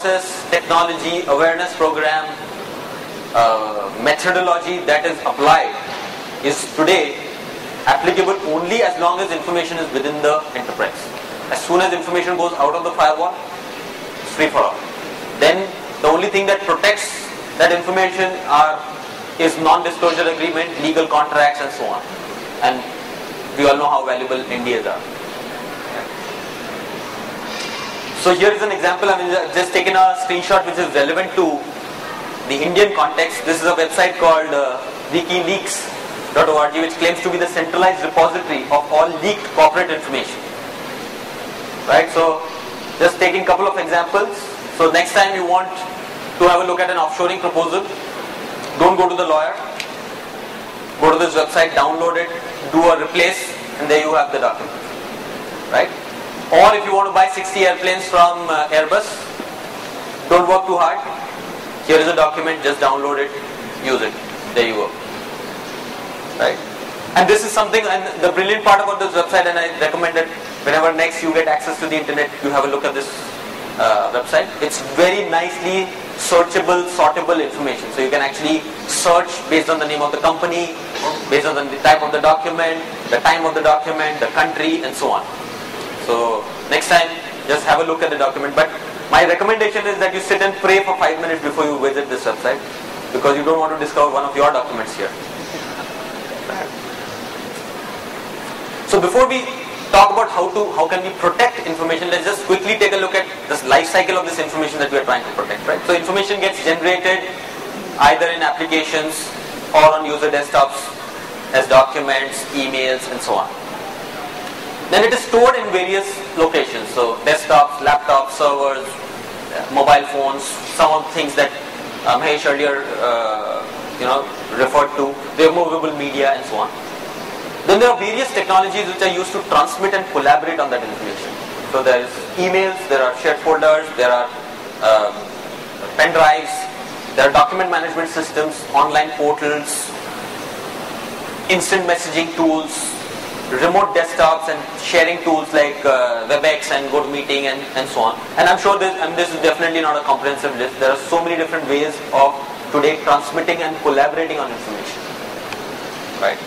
technology, awareness program, methodology that is applied is today applicable only as long as information is within the enterprise. As soon as information goes out of the firewall, it's free for all. Then the only thing that protects that information is non-disclosure agreement, legal contracts and so on. And we all know how valuable NDAs are. So here is an example. I mean, just taken a screenshot which is relevant to the Indian context. This is a website called WikiLeaks.org, which claims to be the centralized repository of all leaked corporate information. Right? So just taking a couple of examples. So next time you want to have a look at an offshoring proposal, don't go to the lawyer. Go to this website, download it, do a replace, and there you have the document. Right? Or if you want to buy 60 airplanes from Airbus, don't work too hard. Here is a document, just download it, use it. There you go. Right? And this is something, and the brilliant part about this website, and I recommend that whenever next you get access to the internet, you have a look at this website. It's very nicely searchable, sortable information. So you can actually search based on the name of the company, based on the type of the document, the time of the document, the country, and so on. So next time, just have a look at the document. But my recommendation is that you sit and pray for 5 minutes before you visit this website, because you don't want to discover one of your documents here. So before we talk about how can we protect information, let's just quickly take a look at this life cycle of this information that we are trying to protect. Right? So information gets generated either in applications or on user desktops as documents, emails, and so on. Then it is stored in various locations, so desktops, laptops, servers, mobile phones, some of the things that Mahesh earlier referred to, the movable media and so on. Then there are various technologies which are used to transmit and collaborate on that information. So there is emails, there are shared folders, there are pen drives, there are document management systems, online portals, instant messaging tools, remote desktops and sharing tools like WebEx and GoToMeeting and so on. And I'm sure this is definitely not a comprehensive list. There are so many different ways of today transmitting and collaborating on information. Right?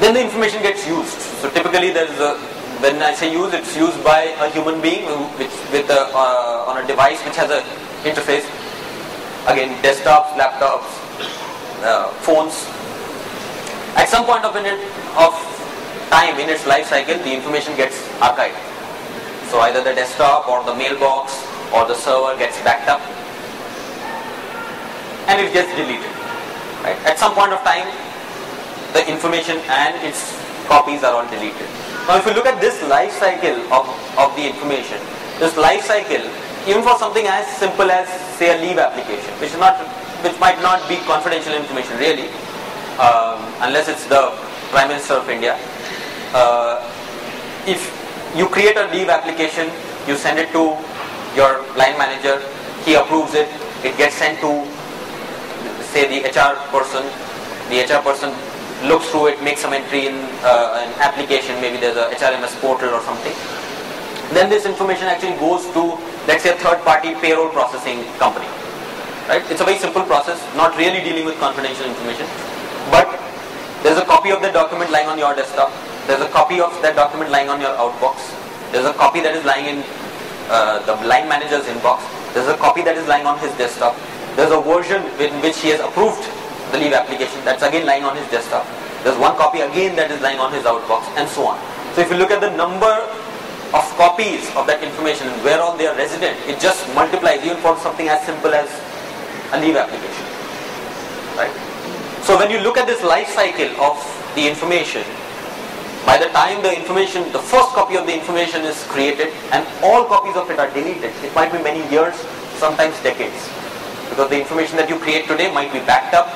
Then the information gets used. So typically when I say use, it's used by a human being on a device which has an interface. Again, desktops, laptops, phones. At some point of time in its life cycle, the information gets archived. So either the desktop or the mailbox or the server gets backed up and it gets deleted. Right? At some point of time, the information and its copies are all deleted. Now if you look at this life cycle of the information, this life cycle, even for something as simple as say a leave application, which might not be confidential information really, unless it's the Prime Minister of India. If you create a leave application, you send it to your line manager, he approves it, it gets sent to say the HR person, looks through it, makes some entry in an application, maybe there's a HRMS portal or something. Then this information actually goes to, let's say, a third-party payroll processing company. Right? It's a very simple process, not really dealing with confidential information, but there's a copy of the document lying on your desktop. There's a copy of that document lying on your outbox. There's a copy that is lying in the line manager's inbox. There's a copy that is lying on his desktop. There's a version in which he has approved the leave application that's again lying on his desktop. There's one copy again that is lying on his outbox, and so on. So if you look at the number of copies of that information and where all they are resident, it just multiplies even for something as simple as a leave application. Right? So when you look at this life cycle of the information, by the time the first copy of the information is created and all copies of it are deleted, it might be many years, sometimes decades. Because the information that you create today might be backed up,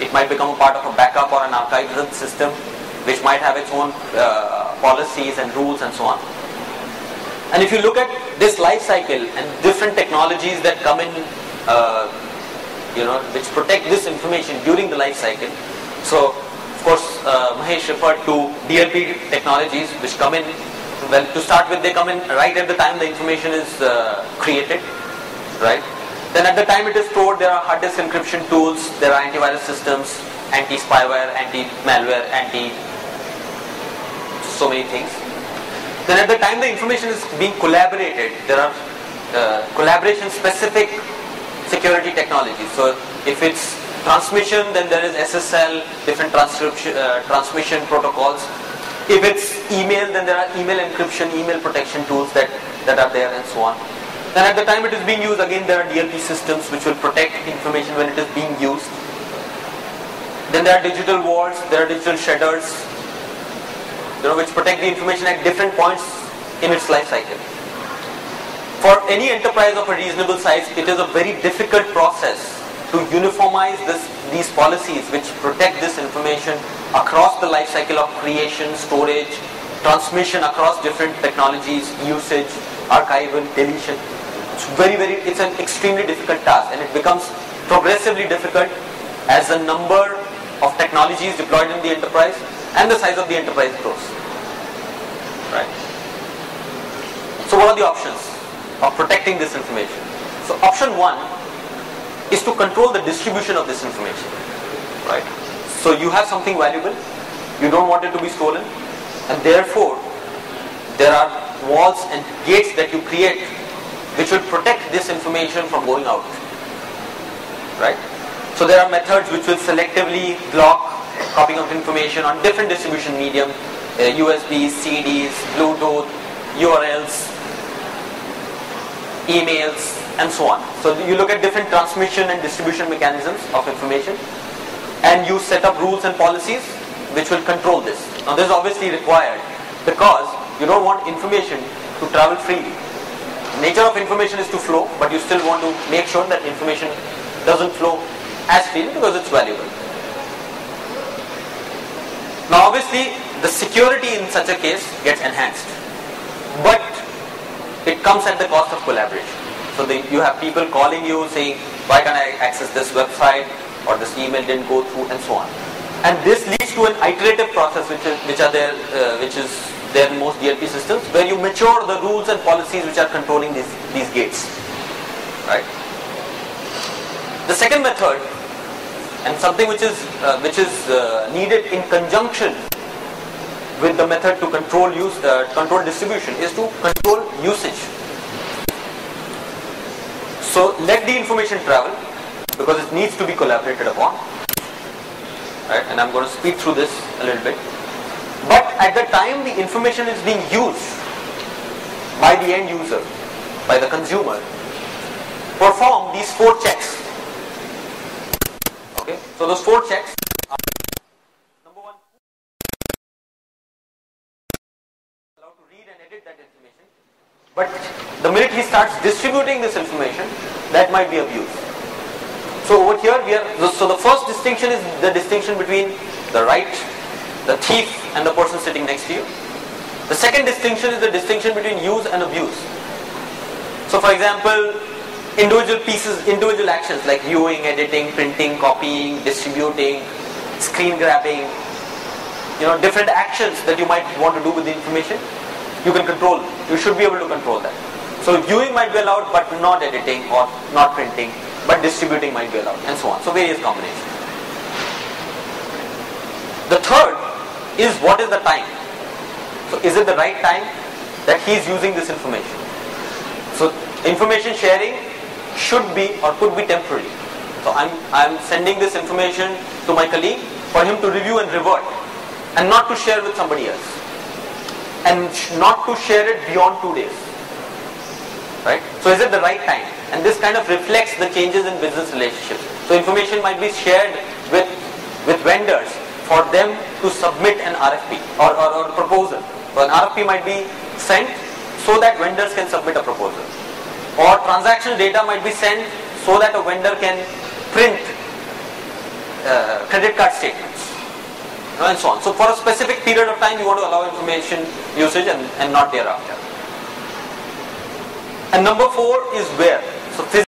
it might become a part of a backup or an archival system which might have its own policies and rules and so on. And if you look at this life cycle and different technologies that come in, which protect this information during the life cycle. So, of course, Mahesh referred to DLP technologies which come in, well, to start with, they come in right at the time the information is created. right? Then at the time it is stored, there are hard disk encryption tools, there are antivirus systems, anti-spyware, anti-malware, so many things. Then at the time the information is being collaborated, there are collaboration specific security technologies. So if it's transmission, then there is SSL, different transmission protocols. If it's email, then there are email encryption, email protection tools that are there, and so on. Then at the time it is being used, again there are DLP systems which will protect information when it is being used. Then there are digital walls, there are digital shredders, which protect the information at different points in its life cycle. For any enterprise of a reasonable size, it is a very difficult process to uniformize these policies which protect this information across the life cycle of creation, storage, transmission across different technologies, usage, archival, deletion. It's an extremely difficult task, and it becomes progressively difficult as the number of technologies deployed in the enterprise and the size of the enterprise grows. Right? So what are the options of protecting this information? So option 1 is to control the distribution of this information. Right? So you have something valuable, you don't want it to be stolen, and therefore there are walls and gates that you create which will protect this information from going out. Right? So there are methods which will selectively block copying of information on different distribution medium, USBs, CDs, Bluetooth, URLs, emails, and so on. So you look at different transmission and distribution mechanisms of information, and you set up rules and policies which will control this. Now this is obviously required because you don't want information to travel freely. The nature of information is to flow, but you still want to make sure that information doesn't flow as freely because it's valuable. Now obviously the security in such a case gets enhanced, but it comes at the cost of collaboration. So you have people calling you saying, why can't I access this website, or this email didn't go through, and so on. And this leads to an iterative process which is there in most DLP systems, where you mature the rules and policies which are controlling these gates. Right? The second method, and something which is needed in conjunction with the method to control control distribution, is to control usage. So let the information travel because it needs to be collaborated upon. Right? And I'm going to speed through this a little bit. But at the time the information is being used by the end user, by the consumer, perform these 4 checks. Okay? So those 4 checks are: number 1, allowed to read and edit that information. But the minute he starts distributing this information, that might be abused. So over here so the first distinction is the distinction between the right, the thief, and the person sitting next to you. The second distinction is the distinction between use and abuse. So for example, individual actions like viewing, editing, printing, copying, distributing, screen grabbing, different actions that you might want to do with the information, you can control. You should be able to control that. So viewing might be allowed, but not editing or not printing, but distributing might be allowed, and so on. So various combinations. The third is, what is the time? So is it the right time that he is using this information? So information sharing should be or could be temporary. So I'm sending this information to my colleague for him to review and revert, and not to share with somebody else, and not to share it beyond 2 days. Right? So is it the right time? And this kind of reflects the changes in business relationships. So information might be shared with vendors for them to submit an RFP or a proposal. So an RFP might be sent so that vendors can submit a proposal. Or transactional data might be sent so that a vendor can print credit card statements, and so on. So for a specific period of time you want to allow information usage and not thereafter. And number 4 is where. So